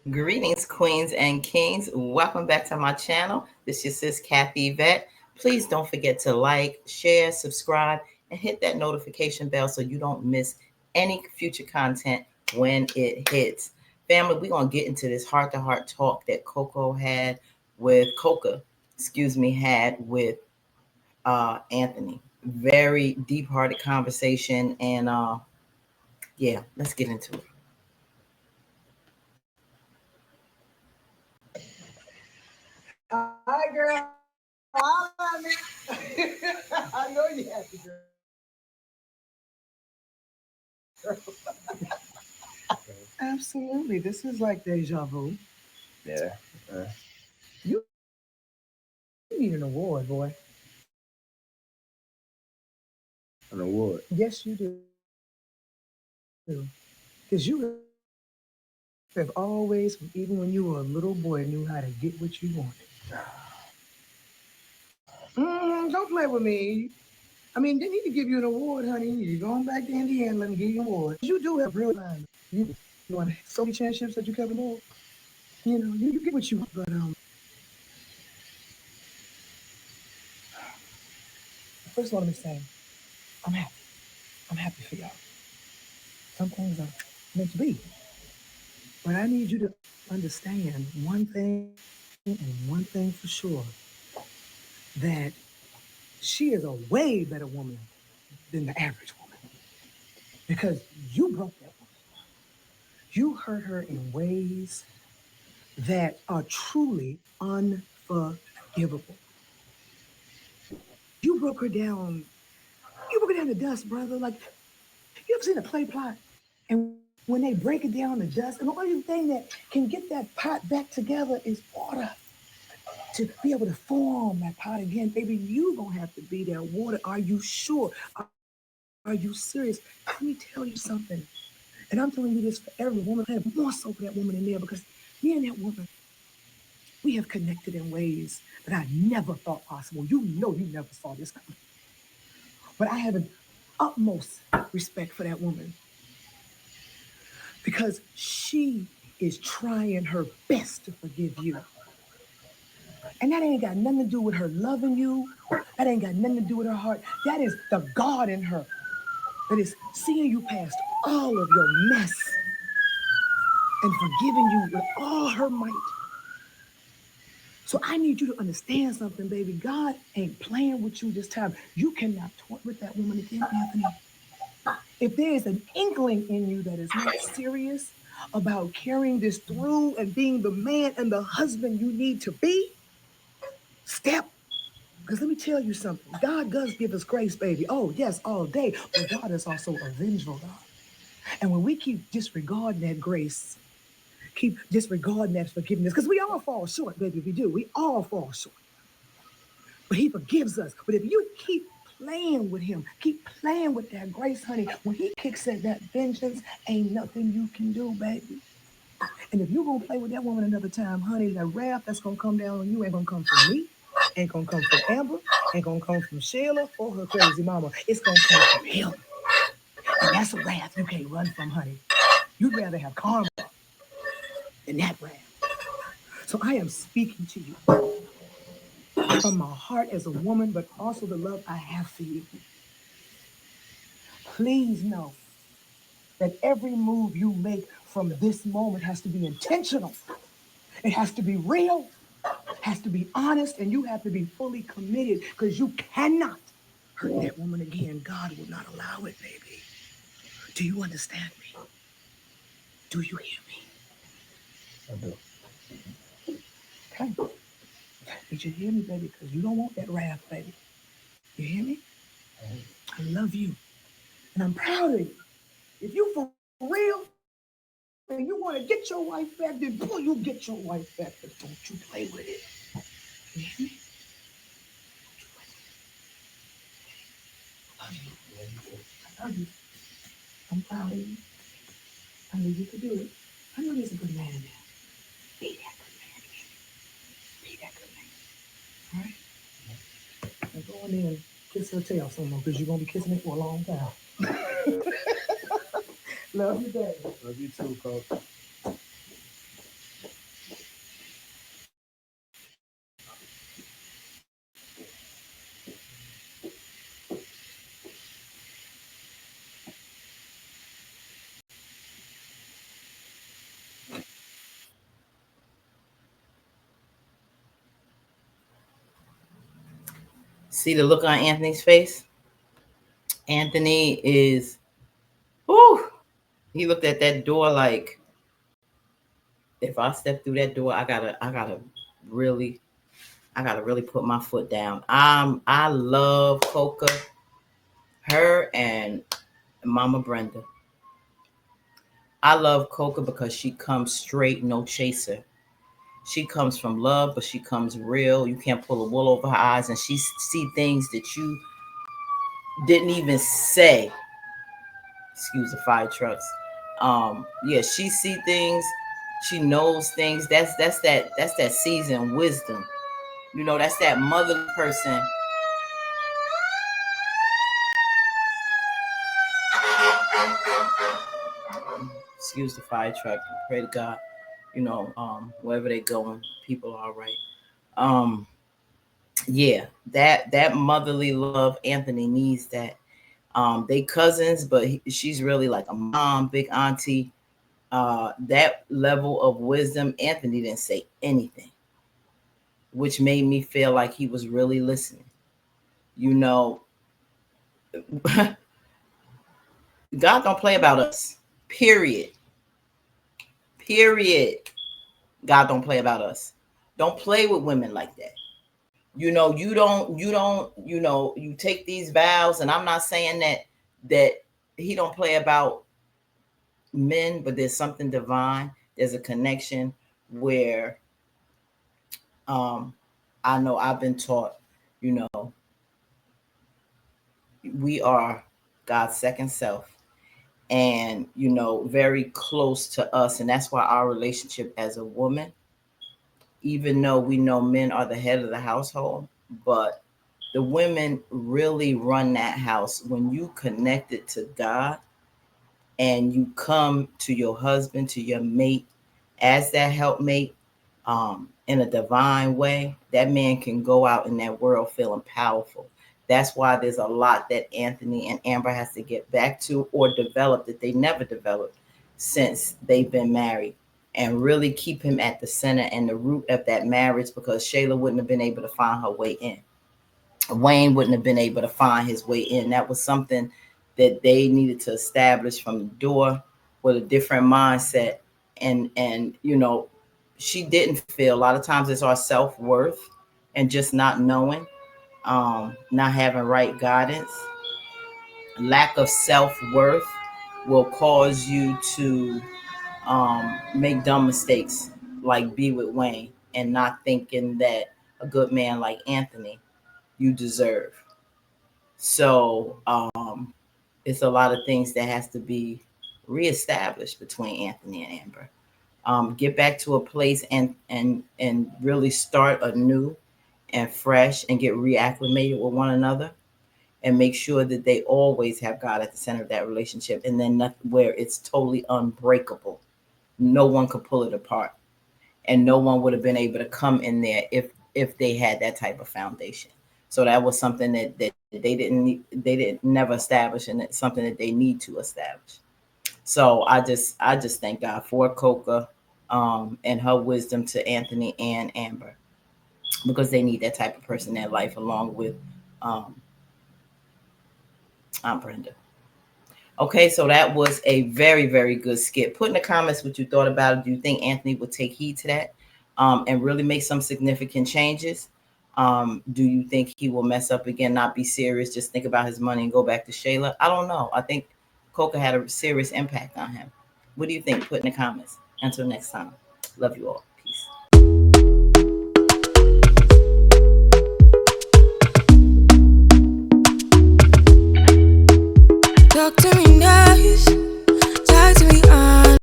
Greetings, queens and kings. Welcome back to my channel. This is your sis, Kathy Vet. Please don't forget to like, share, subscribe, and hit that notification bell so you don't miss any future content when it hits. Family, we're going to get into this heart-to-heart talk that Coca had with Anthony. Very deep-hearted conversation, and yeah, let's get into it. Hi, girl. Holla at me. I know you happy, girl. Absolutely. This is like deja vu. Yeah. You need an award, boy. An award. Yes, you do. Because you have always, even when you were a little boy, knew how to get what you wanted. Don't play with me. I mean, they need to give you an award, honey. You're going back to Indiana, let me give you an award. You do have real time. You won so many championships that you kept them all. You know, you get what you want, but first of all, let me say, I'm happy. I'm happy for y'all. Some things are meant to be. But I need you to understand one thing and one thing for sure, that she is a way better woman than the average woman. Because you broke that woman. You hurt her in ways that are truly unforgivable. You broke her down. You broke her down to dust, brother. Like, you ever seen a clay pot? And when they break it down to dust, and the only thing that can get that pot back together is water. To be able to form that pot again, baby, you gonna have to be that water. Are you sure? Are you serious? Let me tell you something. And I'm telling you this for every woman, more so for that woman in there, because me and that woman, we have connected in ways that I never thought possible. You know you never saw this coming. But I have an utmost respect for that woman because she is trying her best to forgive you. And that ain't got nothing to do with her loving you. That ain't got nothing to do with her heart. That is the God in her that is seeing you past all of your mess and forgiving you with all her might. So I need you to understand something, baby. God ain't playing with you this time. You cannot toy with that woman again, Anthony. If there is an inkling in you that is not serious about carrying this through and being the man and the husband you need to be, step. Because let me tell you something. God does give us grace, baby. Oh, yes, all day. But God is also a vengeful God. And when we keep disregarding that grace, keep disregarding that forgiveness, because we all fall short, baby. We do. We all fall short. But he forgives us. But if you keep playing with him, keep playing with that grace, honey, when he kicks at that vengeance, ain't nothing you can do, baby. And if you're going to play with that woman another time, honey, that wrath that's going to come down on you ain't going to come from me, ain't going to come from Amber, ain't going to come from Sheila or her crazy mama. It's going to come from him. And that's a wrath you can't run from, honey. You'd rather have karma than that wrath. So I am speaking to you from my heart as a woman, but also the love I have for you. Please know that every move you make from this moment has to be intentional. It has to be real, has to be honest, and you have to be fully committed because you cannot hurt that woman again. God will not allow it, baby. Do you understand me? Do you hear me? I do. Okay. Did you hear me, baby? Because you don't want that wrath, baby. You hear me? I love you. And I'm proud of you. If you for real and you want to get your wife back, then boy, you get your wife back. But don't you play with it. You hear me? I love you. I love you. I'm proud of you. I knew you could do it. I know there's a good man in there. Be that good man, baby. Be that good man. All right? Now go in there and kiss her tail some more because you're going to be kissing it for a long time. Love you, baby. Love you too, Coach. See the look on Anthony's face? Anthony is, whoo, he looked at that door like, if I step through that door, really, I gotta really put my foot down. I love Coca, her and Mama Brenda. I love Coca because she comes straight, no chaser. She comes from love, but she comes real. You can't pull a wool over her eyes, and she see things that you didn't even say. Excuse the fire trucks. Yeah, she see things. She knows things. That's that seasoned wisdom. You know, that's that motherly person. Excuse the fire truck. Pray to God. You know, wherever they going, people are all right. Um, yeah, that motherly love. Anthony needs that. They cousins, but she's really like a mom, big auntie. That level of wisdom, Anthony didn't say anything, which made me feel like he was really listening. You know, God don't play about us. Period. Period. God don't play about us. Don't play with women like that. You know, you take these vows, and I'm not saying that he don't play about men, but there's something divine. There's a connection where um I know I've been taught, you know, we are God's second self, and you know, very close to us, and that's why our relationship as a woman, even though we know men are the head of the household, but the women really run that house. When you connect it to God and you come to your husband, to your mate, as that helpmate, in a divine way, that man can go out in that world feeling powerful. That's why there's a lot that Anthony and Amber has to get back to or develop that they never developed since they've been married, and really keep him at the center and the root of that marriage, because Shayla wouldn't have been able to find her way in. Wayne wouldn't have been able to find his way in. That was something that they needed to establish from the door, with a different mindset. And you know, she didn't feel, a lot of times it's our self-worth and just not knowing, not having right guidance. Lack of self-worth will cause you to make dumb mistakes, like be with Wayne, and not thinking that a good man like Anthony you deserve. So it's a lot of things that has to be reestablished between Anthony and Amber. Get back to a place and really start anew and fresh, and get reacclimated with one another, and make sure that they always have God at the center of that relationship, and then where it's totally unbreakable. No one could pull it apart, and no one would have been able to come in there if they had that type of foundation. So that was something that they didn't never establish, and it's something that they need to establish. So I just thank God for Coca, and her wisdom to Anthony and Amber, because they need that type of person in their life, along with um, Aunt Brenda. Okay, so that was a very, very good skit. Put in the comments what you thought about it. Do you think Anthony would take heed to that, and really make some significant changes? Do you think he will mess up again, not be serious, just think about his money and go back to Shayla? I don't know. I think Coca had a serious impact on him. What do you think? Put in the comments. Until next time, love you all.